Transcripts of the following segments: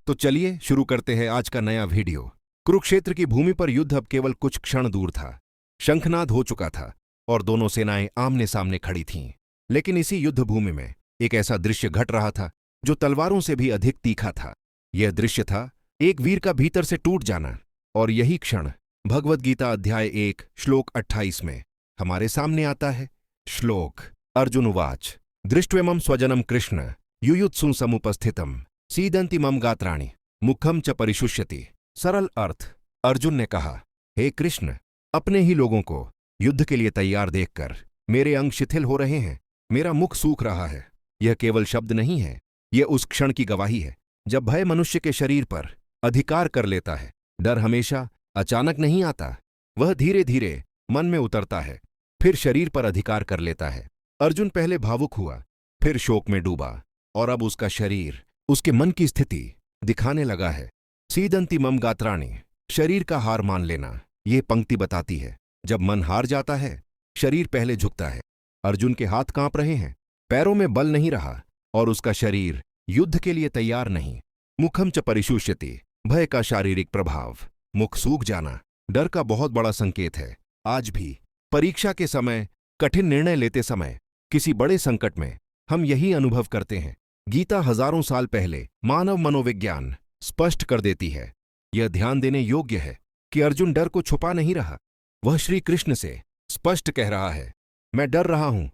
तो चलिए शुरू करते हैं आज का नया वीडियो। कुरुक्षेत्र की भूमि पर युद्ध अब केवल कुछ क्षण दूर था। शंखनाद हो चुका था और दोनों सेनाएं आमने सामने खड़ी थीं। लेकिन इसी युद्ध भूमि में एक ऐसा दृश्य घट रहा था जो तलवारों से भी अधिक तीखा था। यह दृश्य था एक वीर का भीतर से टूट जाना। और यही क्षण भगवद गीता अध्याय 1 श्लोक 28 में हमारे सामने आता है। श्लोक अर्जुन उवाच दृष्ट्वेमं स्वजनम कृष्ण युयुत्सु समुपस्थितम सीदंति मम गात्राणि मुखम च परिशुष्यति। सरल अर्थ, अर्जुन ने कहा, हे कृष्ण, अपने ही लोगों को युद्ध के लिए तैयार देखकर मेरे अंग शिथिल हो रहे हैं, मेरा मुख सूख रहा है। यह केवल शब्द नहीं है, यह उस क्षण की गवाही है जब भय मनुष्य के शरीर पर अधिकार कर लेता है। डर हमेशा अचानक नहीं आता, वह धीरे धीरे मन में उतरता है, फिर शरीर पर अधिकार कर लेता है। अर्जुन पहले भावुक हुआ, फिर शोक में डूबा और अब उसका शरीर उसके मन की स्थिति दिखाने लगा है। सीदंति मम गात्राणि, शरीर का हार मान लेना। ये पंक्ति बताती है जब मन हार जाता है शरीर पहले झुकता है। अर्जुन के हाथ कांप रहे हैं, पैरों में बल नहीं रहा और उसका शरीर युद्ध के लिए तैयार नहीं। मुखम च परिशुष्यति, भय का शारीरिक प्रभाव, मुख सूख जाना डर का बहुत बड़ा संकेत है। आज भी परीक्षा के समय, कठिन निर्णय लेते समय, किसी बड़े संकट में हम यही अनुभव करते हैं। गीता हजारों साल पहले मानव मनोविज्ञान स्पष्ट कर देती है। यह ध्यान देने योग्य है कि अर्जुन डर को छुपा नहीं रहा, वह श्री कृष्ण से स्पष्ट कह रहा है, मैं डर रहा हूं।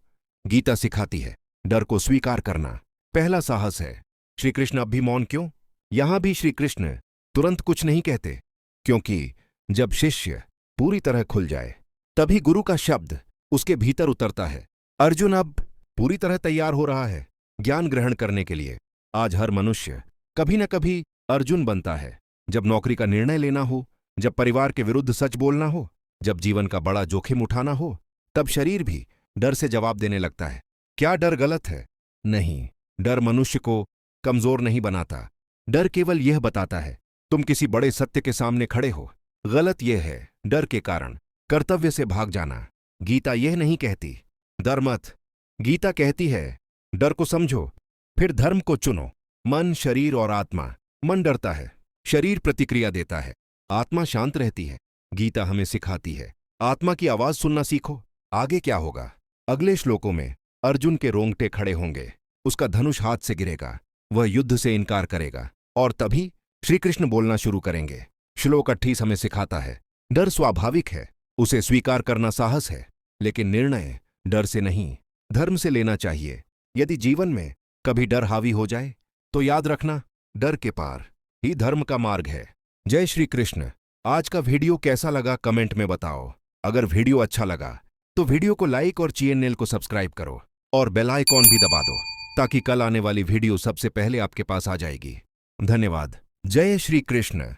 गीता सिखाती है डर को स्वीकार करना पहला साहस है। श्री कृष्ण अब भी मौन क्यों? यहां भी श्री कृष्ण तुरंत कुछ नहीं कहते, क्योंकि जब शिष्य पूरी तरह खुल जाए तभी गुरु का शब्द उसके भीतर उतरता है। अर्जुन अब पूरी तरह तैयार हो रहा है ज्ञान ग्रहण करने के लिए। आज हर मनुष्य कभी न कभी अर्जुन बनता है। जब नौकरी का निर्णय लेना हो, जब परिवार के विरुद्ध सच बोलना हो, जब जीवन का बड़ा जोखिम उठाना हो, तब शरीर भी डर से जवाब देने लगता है। क्या डर गलत है? नहीं, डर मनुष्य को कमजोर नहीं बनाता। डर केवल यह बताता है तुम किसी बड़े सत्य के सामने खड़े हो। गलत यह है डर के कारण कर्तव्य से भाग जाना। गीता यह नहीं कहती डर मत, गीता कहती है डर को समझो, फिर धर्म को चुनो। मन, शरीर और आत्मा। मन डरता है, शरीर प्रतिक्रिया देता है, आत्मा शांत रहती है। गीता हमें सिखाती है आत्मा की आवाज सुनना सीखो। आगे क्या होगा? अगले श्लोकों में अर्जुन के रोंगटे खड़े होंगे, उसका धनुष हाथ से गिरेगा, वह युद्ध से इनकार करेगा और तभी श्री कृष्ण बोलना शुरू करेंगे। श्लोक 28 हमें सिखाता है डर स्वाभाविक है, उसे स्वीकार करना साहस है, लेकिन निर्णय डर से नहीं धर्म से लेना चाहिए। यदि जीवन में कभी डर हावी हो जाए तो याद रखना डर के पार ही धर्म का मार्ग है। जय श्री कृष्ण। आज का वीडियो कैसा लगा कमेंट में बताओ। अगर वीडियो अच्छा लगा तो वीडियो को लाइक और चैनल को सब्सक्राइब करो और बेल आइकॉन भी दबा दो ताकि कल आने वाली वीडियो सबसे पहले आपके पास आ जाएगी। धन्यवाद। जय श्री कृष्ण।